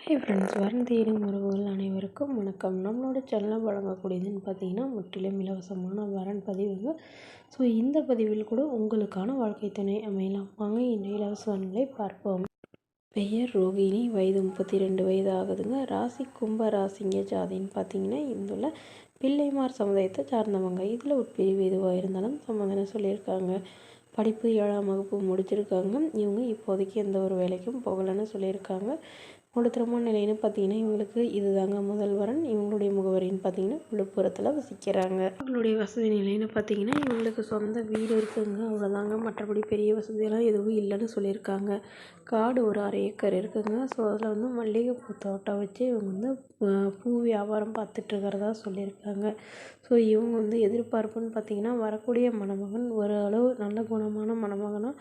Hi friends, வரன் தேடும் உறவுகள் அனைவருக்கும் வணக்கம். நம்மளோட சேனலில் வழங்கக்கூடியதுன்னு பார்த்தீங்கன்னா முற்றிலும் இலவசமான வரன் பதிவுங்க. ஸோ இந்த பதிவில் கூட உங்களுக்கான வாழ்க்கை துணை அமையலாம். வாங்க இந்த இலவச வரன்களை பார்ப்போம். பெயர் ரோகிணி, வயது 32 வயது ஆகுதுங்க. ராசி கும்ப ராசிங்க. ஜாதின்னு பார்த்தீங்கன்னா இந்துள்ள பிள்ளைமார் சமுதாயத்தை சார்ந்தவங்க. இதில் உட்பிரிவு எதுவாக இருந்தாலும் சம்மதம் சொல்லியிருக்காங்க. படிப்பு 7ஆம் வகுப்பு முடிச்சிருக்காங்க. இவங்க இப்போதைக்கு எந்த ஒரு வேலைக்கும் போகலைன்னு சொல்லியிருக்காங்க. உங்களோட திருமண நிலைன்னு பார்த்தீங்கன்னா இவங்களுக்கு இதுதாங்க முதல் வரன். இவங்களுடைய முகவரின்னு பார்த்தீங்கன்னா விழுப்புரத்தில் வசிக்கிறாங்க. இவங்களுடைய வசதி நிலைன்னு பார்த்தீங்கன்னா இவங்களுக்கு சொந்த வீடு இருக்குங்க, அவ்வளோதாங்க. மற்றபடி பெரிய வசதியெல்லாம் எதுவும் இல்லைன்னு சொல்லியிருக்காங்க. காடு ஒரு 1/2 ஏக்கர் இருக்குங்க. ஸோ அதில் வந்து மல்லிகைப்பூ தோட்டம் வச்சு இவங்க வந்து பூ வியாபாரம் பார்த்துட்ருக்கிறதா சொல்லியிருக்காங்க. ஸோ இவங்க வந்து எதிர்பார்ப்புன்னு பார்த்தீங்கன்னா வரக்கூடிய மணமகன் ஒரு அளவு நல்ல குணமான மணமகனாக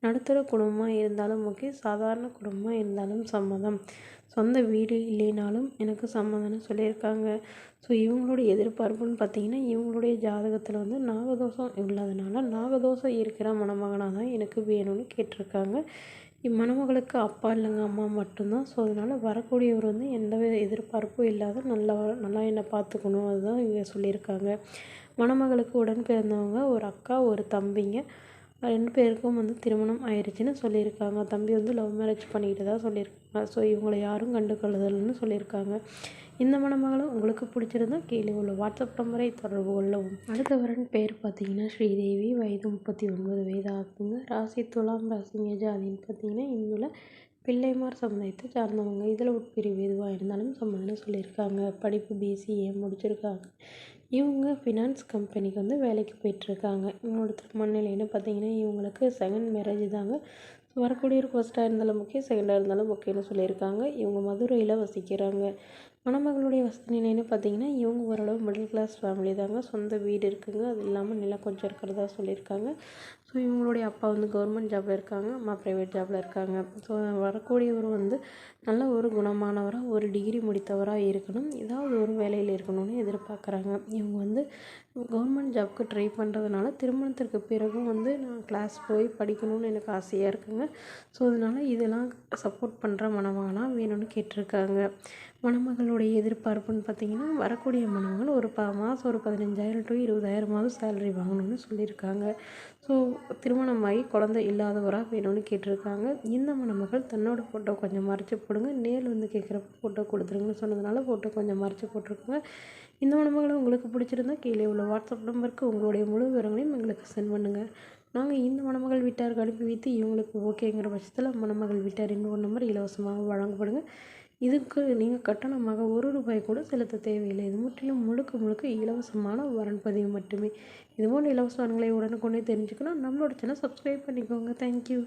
நடுத்தர குடும்பமாக இருந்தாலும் ஓகே, சாதாரண குடும்பமாக இருந்தாலும் சம்மதம். சொந்த வீடு இல்லைனாலும் எனக்கு சம்மதம்னு சொல்லியிருக்காங்க. ஸோ இவங்களுடைய எதிர்பார்ப்புன்னு பார்த்தீங்கன்னா இவங்களுடைய ஜாதகத்தில் வந்து நாகதோஷம் உள்ளதுனால நாகதோஷம் இருக்கிற மணமகனாக தான் எனக்கு வேணும்னு கேட்டிருக்காங்க. இம்மணமகளுக்கு அப்பா இல்லைங்க, அம்மா மட்டும்தான். ஸோ அதனால் வரக்கூடியவர் வந்து எந்த எதிர்பார்ப்பும் இல்லாத நல்லா என்னை பார்த்துக்கணும், அதுதான் இவங்க சொல்லியிருக்காங்க. மணமகளுக்கு உடன் பிறந்தவங்க ஒரு அக்கா ஒரு தம்பிங்க. 2 பேருக்கும் வந்து திருமணம் ஆயிடுச்சுன்னு சொல்லியிருக்காங்க. தம்பி வந்து லவ் மேரேஜ் பண்ணிக்கிட்டு தான் சொல்லியிருக்காங்க. ஸோ இவங்களை யாரும் கண்டுகொள்ளுதல்னு சொல்லியிருக்காங்க. இந்த மணமகளும் உங்களுக்கு பிடிச்சிருந்தா கீழே உள்ள வாட்ஸ்அப் நம்பரை தொடர்பு கொள்ளவும். அடுத்த வரன் பேர் பார்த்தீங்கன்னா ஸ்ரீதேவி, வயது 39 வயது ஆகுதுங்க. ராசி துலாம் ராசிங்க. ஜாதின்னு பார்த்தீங்கன்னா இந்துள்ள பிள்ளைமார் சமுதாயத்தை சார்ந்தவங்க. இதில் உட்பிரிவு எதுவாக இருந்தாலும் சம்மதம்னு சொல்லியிருக்காங்க. படிப்பு BCA முடிச்சிருக்காங்க. இவங்க ஃபினான்ஸ் கம்பெனிக்கு வந்து வேலைக்கு போயிட்டுருக்காங்க. இவங்களோட திருமண நிலைன்னு பார்த்தீங்கன்னா இவங்களுக்கு செகண்ட் மேரேஜ் தாங்க. ஸோ வரக்கூடியவருக்கு ஃபஸ்ட்டாக இருந்தாலும் ஓகே, செகண்டாக இருந்தாலும் ஓகேன்னு சொல்லியிருக்காங்க. இவங்க மதுரையில் வசிக்கிறாங்க. மணமகளுடைய வசதி நிலைன்னு பார்த்தீங்கன்னா இவங்க ஓரளவு மிடில் கிளாஸ் ஃபேமிலி தாங்க. சொந்த வீடு இருக்குங்க, அது இல்லாமல் நிலம் கொஞ்சம் இருக்கிறதா சொல்லியிருக்காங்க. ஸோ இவங்களுடைய அப்பா வந்து கவர்மெண்ட் ஜாபில் இருக்காங்க, அம்மா ப்ரைவேட் ஜாபில் இருக்காங்க. ஸோ வரக்கூடியவர் வந்து நல்ல ஒரு குணமானவராக, ஒரு டிகிரி முடித்தவராக இருக்கணும், ஏதாவது ஒரு வேலையில் இருக்கணும்னு எதிர்பார்க்குறாங்க. இவங்க வந்து கவர்மெண்ட் ஜாப்க்கு ட்ரை பண்ணுறதுனால திருமணத்திற்கு பிறகும் வந்து நான் கிளாஸ் போய் படிக்கணும்னு எனக்கு ஆசையாக இருக்குங்க. ஸோ அதனால் இதெல்லாம் சப்போர்ட் பண்ணுற மணமகனாக வேணும்னு கேட்டிருக்காங்க. மணமகளுடைய எதிர்பார்ப்புன்னு பார்த்தீங்கன்னா வரக்கூடிய மணமகள் ஒரு மாதம் ஒரு 15,000 to 20,000 சேலரி வாங்கணும்னு சொல்லியிருக்காங்க. ஸோ திருமணமாகி குழந்தை இல்லாதவராக வேணும்னு கேட்டிருக்காங்க. இந்த மணமகள் தன்னோட ஃபோட்டோ கொஞ்சம் மறைச்சி போடுங்க, நேரில் வந்து கேட்குறப்ப ஃபோட்டோ கொடுத்துருங்கன்னு சொன்னதுனால ஃபோட்டோ கொஞ்சம் மறைச்சி போட்டிருக்காங்க. இந்த மணமகளை உங்களுக்கு பிடிச்சிருந்தா கீழே உள்ள வாட்ஸ்அப் நம்பருக்கு உங்களுடைய முழு விவரங்களையும் எங்களுக்கு சென்ட் பண்ணுங்கள். நாங்கள் இந்த மணமகள் வீட்டாருக்கு அனுப்பி வைத்து இவங்களுக்கு ஓகேங்கிற பட்சத்தில் மணமகள் வீட்டார் இன்னொரு நம்பர் இலவசமாக வழங்கப்படுங்க. இதுக்கு நீங்கள் கட்டணமாக ₹1 கூட செலுத்த தேவையில்லை. இது முற்றிலும் முழுக்க இலவசமான வரன் பதிவு மட்டுமே. இதுபோன்ற இலவச வரன்களை உடனுக்குடனே தெரிஞ்சுக்கணும் நம்மளோட சேனல் சப்ஸ்கிரைப் பண்ணிக்கோங்க. தேங்க்யூ.